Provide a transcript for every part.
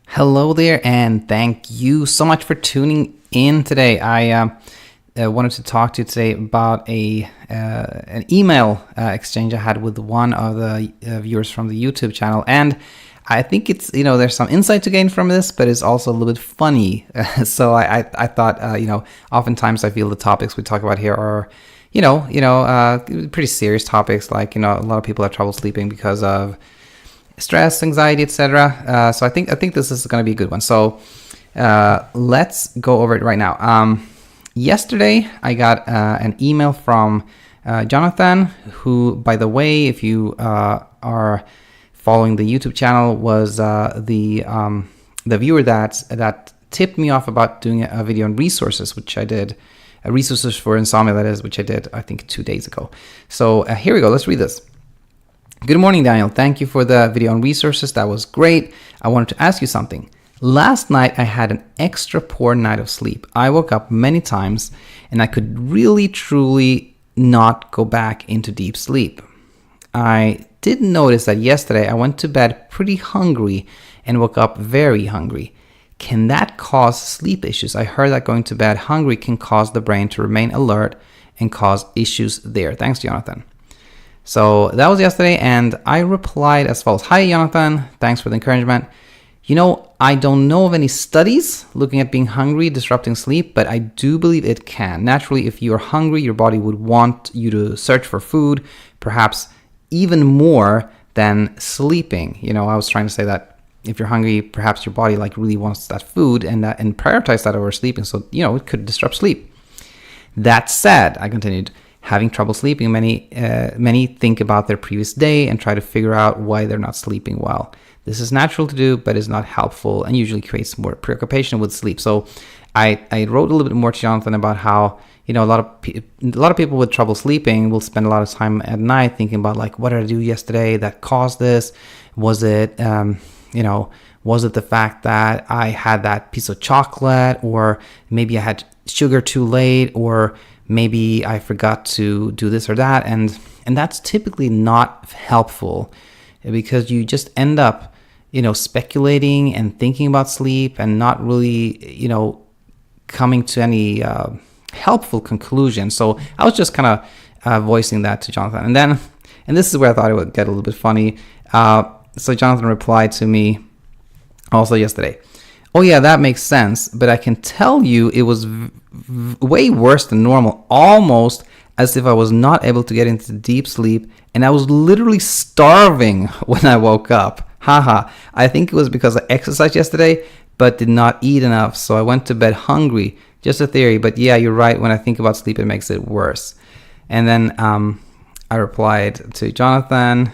Hello there, and thank you so much for tuning in today. I wanted to talk to you today about an email exchange I had with one of the viewers from the YouTube channel, and I think it's there's some insight to gain from this, but it's also a little bit funny. So I thought oftentimes I feel the topics we talk about here are pretty serious topics, like a lot of people have trouble sleeping because of stress, anxiety, etc. So I think this is going to be a good one. So let's go over it right now. Yesterday, I got an email from Jonathan, who, by the way, if you are following the YouTube channel, was the viewer that tipped me off about doing a video on resources, which I did. Resources for Insomnia, that is, which I did, I think, 2 days ago. So here we go. Let's read this. Good morning, Daniel. Thank you for the video on resources. That was great. I wanted to ask you something. Last night, I had an extra poor night of sleep. I woke up many times and I could really, truly not go back into deep sleep. I did notice that yesterday I went to bed pretty hungry and woke up very hungry. Can that cause sleep issues? I heard that going to bed hungry can cause the brain to remain alert and cause issues there. Thanks, Jonathan. So that was yesterday, and I replied as follows. Hi, Jonathan. Thanks for the encouragement. I don't know of any studies looking at being hungry disrupting sleep, but I do believe it can. Naturally, if you're hungry, your body would want you to search for food, perhaps even more than sleeping. I was trying to say that if you're hungry, perhaps your body really wants that food and prioritize that over sleeping. So, it could disrupt sleep. That said, I continued, having trouble sleeping, many think about their previous day and try to figure out why they're not sleeping well. This is natural to do, but is not helpful and usually creates more preoccupation with sleep. So I wrote a little bit more to Jonathan about how a lot of people with trouble sleeping will spend a lot of time at night thinking about what did I do yesterday that caused this? Was it was it the fact that I had that piece of chocolate, or maybe I had sugar too late, or maybe I forgot to do this or that, and that's typically not helpful because you just end up, speculating and thinking about sleep and not really, coming to any helpful conclusion. So I was just kind of voicing that to Jonathan, and this is where I thought it would get a little bit funny. So Jonathan replied to me also yesterday. Oh yeah, that makes sense, but I can tell you it was way worse than normal, almost as if I was not able to get into deep sleep, and I was literally starving when I woke up. Haha, I think it was because I exercised yesterday, but did not eat enough, so I went to bed hungry. Just a theory, but yeah, you're right. When I think about sleep, it makes it worse. And then I replied to Jonathan,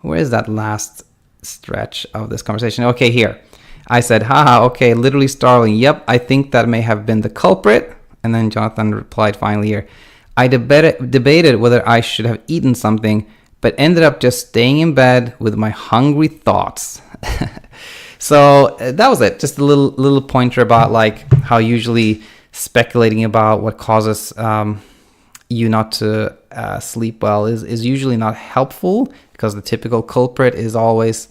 where is that last stretch of this conversation? Okay, here. I said, haha, okay, literally starving. Yep, I think that may have been the culprit. And then Jonathan replied finally here. I debated whether I should have eaten something, but ended up just staying in bed with my hungry thoughts. So that was it. Just a little pointer about how usually speculating about what causes you not to sleep well is usually not helpful, because the typical culprit is always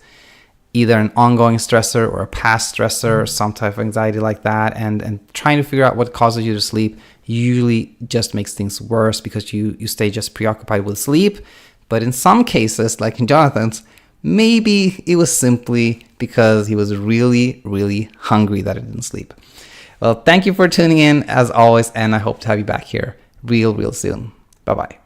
either an ongoing stressor or a past stressor or some type of anxiety like that, and trying to figure out what causes you to sleep usually just makes things worse because you stay just preoccupied with sleep. But in some cases, like in Jonathan's, maybe it was simply because he was really, really hungry that he didn't sleep. Well, thank you for tuning in as always, and I hope to have you back here real soon. Bye-bye.